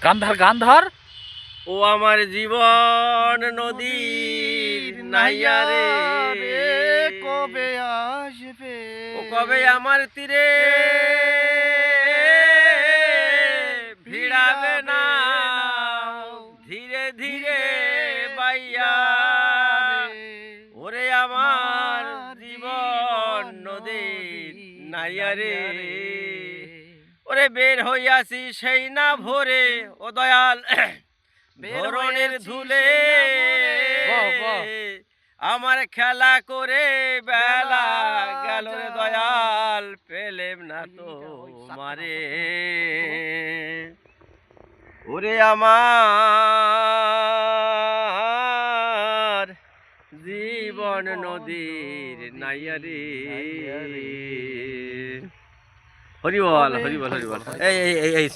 গান ধর গান ধর। ও আমার জীবন নদীর নাইয়া রে, কবে আসবে ও কবে আমার তীরে ভিড়াবে না ধীরে ধীরে বাইয়া, ওরে আমার জীবন নদীর নাইয়া রে, ওরে বের হইয়াছি সেই না ভোরে ও দয়াল ধরনের ধুলে আমার খেলা করে বেলা গেল রে দয়াল, পেলেম না তো মারে, ওরে আমার জীবন নদীর নাইয়া রে। হরি বল হরি বল হরি বল। এই